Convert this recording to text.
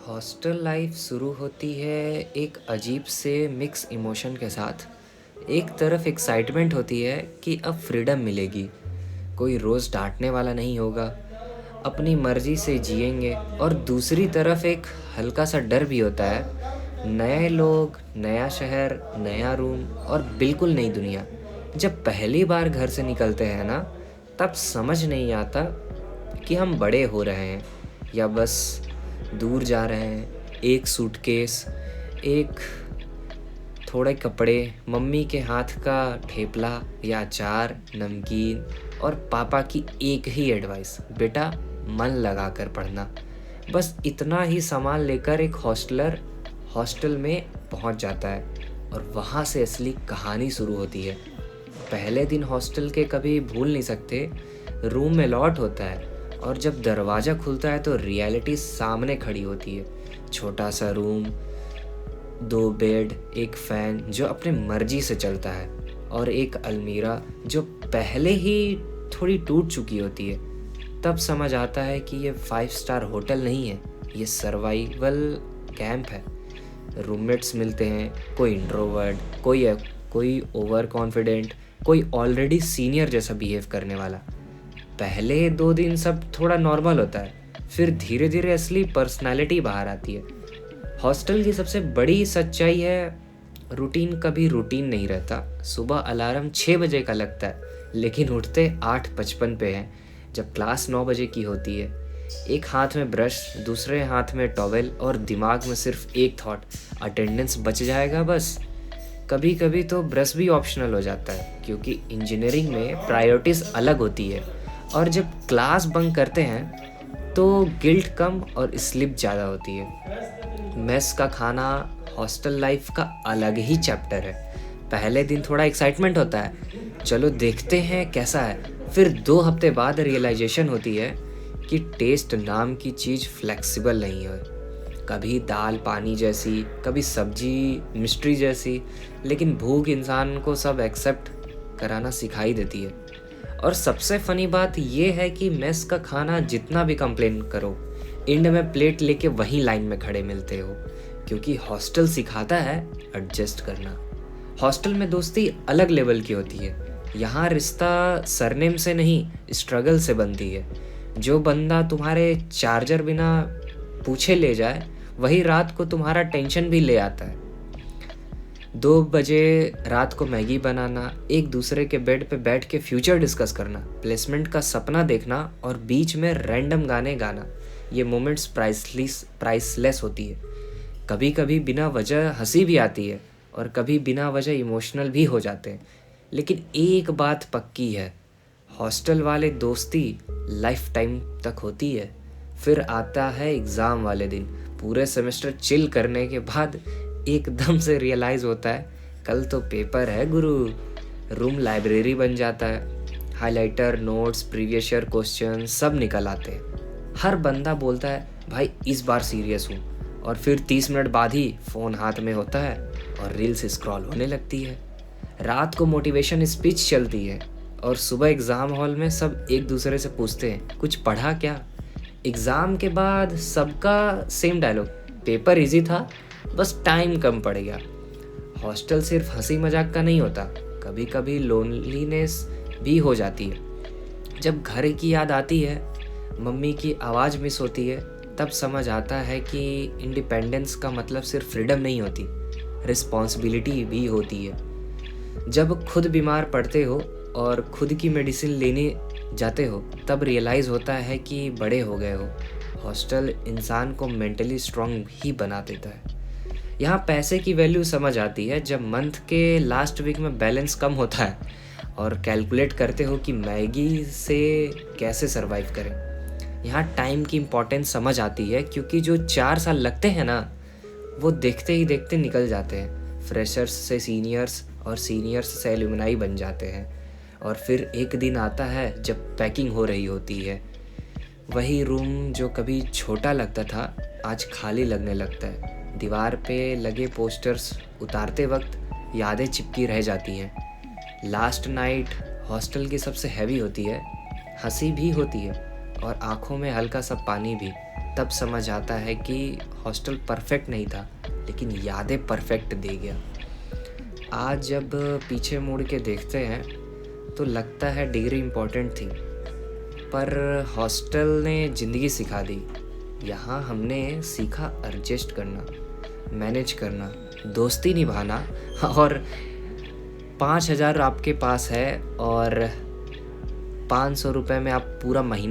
Hostel life शुरू होती है एक अजीब से मिक्स इमोशन के साथ। एक तरफ एक्साइटमेंट होती है कि अब फ्रीडम मिलेगी, कोई रोज़ डांटने वाला नहीं होगा, अपनी मर्ज़ी से जिएंगे। और दूसरी तरफ एक हल्का सा डर भी होता है, नए लोग, नया शहर, नया रूम और बिल्कुल नई दुनिया। जब पहली बार घर से निकलते हैं ना, तब समझ नहीं आता कि हम बड़े हो रहे हैं या बस दूर जा रहे हैं। एक सूटकेस, एक थोड़े कपड़े, मम्मी के हाथ का ठेपला या अचार, नमकीन और पापा की एक ही एडवाइस, बेटा मन लगा कर पढ़ना। बस इतना ही सामान लेकर एक हॉस्टलर हॉस्टल में पहुंच जाता है और वहां से असली कहानी शुरू होती है। पहले दिन हॉस्टल के कभी भूल नहीं सकते। रूम में लॉट होता है और जब दरवाज़ा खुलता है तो रियलिटी सामने खड़ी होती है। छोटा सा रूम, दो बेड, एक फ़ैन जो अपने मर्जी से चलता है और एक अलमीरा जो पहले ही थोड़ी टूट चुकी होती है। तब समझ आता है कि ये 5 स्टार होटल नहीं है, ये सर्वाइवल कैंप है। रूममेट्स मिलते हैं, कोई इंट्रोवर्ट, कोई ओवर कॉन्फिडेंट, कोई ऑलरेडी सीनियर जैसा बिहेव करने वाला। पहले 2 दिन सब थोड़ा नॉर्मल होता है, फिर धीरे धीरे असली पर्सनालिटी बाहर आती है। हॉस्टल की सबसे बड़ी सच्चाई है, रूटीन कभी रूटीन नहीं रहता। सुबह अलार्म 6 बजे का लगता है, लेकिन उठते 8:55 पे हैं। जब क्लास 9 बजे की होती है, एक हाथ में ब्रश, दूसरे हाथ में टॉवेल और दिमाग में सिर्फ एक थॉट, अटेंडेंस बच जाएगा बस। कभी कभी तो ब्रश भी ऑप्शनल हो जाता है, क्योंकि इंजीनियरिंग में प्रायोरिटीज़ अलग होती है। और जब क्लास बंक करते हैं तो गिल्ट कम और स्लिप ज़्यादा होती है। मेस का खाना हॉस्टल लाइफ का अलग ही चैप्टर है। पहले दिन थोड़ा एक्साइटमेंट होता है, चलो देखते हैं कैसा है। फिर 2 हफ्ते बाद रियलाइजेशन होती है कि टेस्ट नाम की चीज़ फ्लेक्सिबल नहीं है। कभी दाल पानी जैसी, कभी सब्जी मिस्ट्री जैसी, लेकिन भूख इंसान को सब एक्सेप्ट कराना सिखाई देती है। और सबसे फनी बात यह है कि मेस का खाना जितना भी कंप्लेन करो, एंड में प्लेट लेके वहीं लाइन में खड़े मिलते हो, क्योंकि हॉस्टल सिखाता है एडजस्ट करना। हॉस्टल में दोस्ती अलग लेवल की होती है। यहाँ रिश्ता सरनेम से नहीं, स्ट्रगल से बनती है। जो बंदा तुम्हारे चार्जर बिना पूछे ले जाए, वही रात को तुम्हारा टेंशन भी ले आता है। 2 बजे रात को मैगी बनाना, एक दूसरे के बेड पे बैठ के फ्यूचर डिस्कस करना, प्लेसमेंट का सपना देखना और बीच में रैंडम गाने गाना, ये मोमेंट्स प्राइसलेस होती है। कभी कभी बिना वजह हंसी भी आती है और कभी बिना वजह इमोशनल भी हो जाते हैं। लेकिन एक बात पक्की है, हॉस्टल वाले दोस्ती लाइफ टाइम तक होती है। फिर आता है एग्ज़ाम वाले दिन। पूरे सेमेस्टर चिल करने के बाद एकदम से रियलाइज़ होता है कल तो पेपर है गुरु। रूम लाइब्रेरी बन जाता है। Highlighter, notes, previous year question सब निकल आते हैं। हर बंदा बोलता है भाई इस बार सीरियस हूँ, और फिर 30 मिनट बाद ही फ़ोन हाथ में होता है और रील्स स्क्रॉल होने लगती है। रात को मोटिवेशन स्पीच चलती है और सुबह एग्ज़ाम हॉल में सब एक दूसरे से पूछते हैं कुछ पढ़ा क्या। एग्ज़ाम के बाद सबका सेम डायलॉग, पेपर इजी था, बस टाइम कम पड़ गया। हॉस्टल सिर्फ हंसी मजाक का नहीं होता, कभी कभी लोनलीनेस भी हो जाती है। जब घर की याद आती है, मम्मी की आवाज़ मिस होती है, तब समझ आता है कि इंडिपेंडेंस का मतलब सिर्फ फ्रीडम नहीं होती, रिस्पॉन्सिबिलिटी भी होती है। जब खुद बीमार पड़ते हो और खुद की मेडिसिन लेने जाते हो, तब रियलाइज़ होता है कि बड़े हो गए हो। हॉस्टल इंसान को मेंटली स्ट्रांग ही बना देता है। यहाँ पैसे की वैल्यू समझ आती है जब मंथ के लास्ट वीक में बैलेंस कम होता है और कैलकुलेट करते हो कि मैगी से कैसे सरवाइव करें। यहाँ टाइम की इम्पोर्टेंस समझ आती है, क्योंकि जो 4 साल लगते हैं ना, वो देखते ही देखते निकल जाते हैं। फ्रेशर्स से सीनियर्स और सीनियर्स से एलुमनाई बन जाते हैं। और फिर एक दिन आता है जब पैकिंग हो रही होती है। वही रूम जो कभी छोटा लगता था, आज खाली लगने लगता है। दीवार पे लगे पोस्टर्स उतारते वक्त यादें चिपकी रह जाती हैं। लास्ट नाइट हॉस्टल की सबसे हैवी होती है। हंसी भी होती है और आंखों में हल्का सा पानी भी। तब समझ आता है कि हॉस्टल परफेक्ट नहीं था, लेकिन यादें परफेक्ट दे गया। आज जब पीछे मुड़ के देखते हैं तो लगता है डिग्री इम्पोर्टेंट थी, पर हॉस्टल ने ज़िंदगी सिखा दी। यहाँ हमने सीखा एडजस्ट करना, मैनेज करना, दोस्ती निभाना। और 5,000 आपके पास है और 500 रुपये में आप पूरा महीना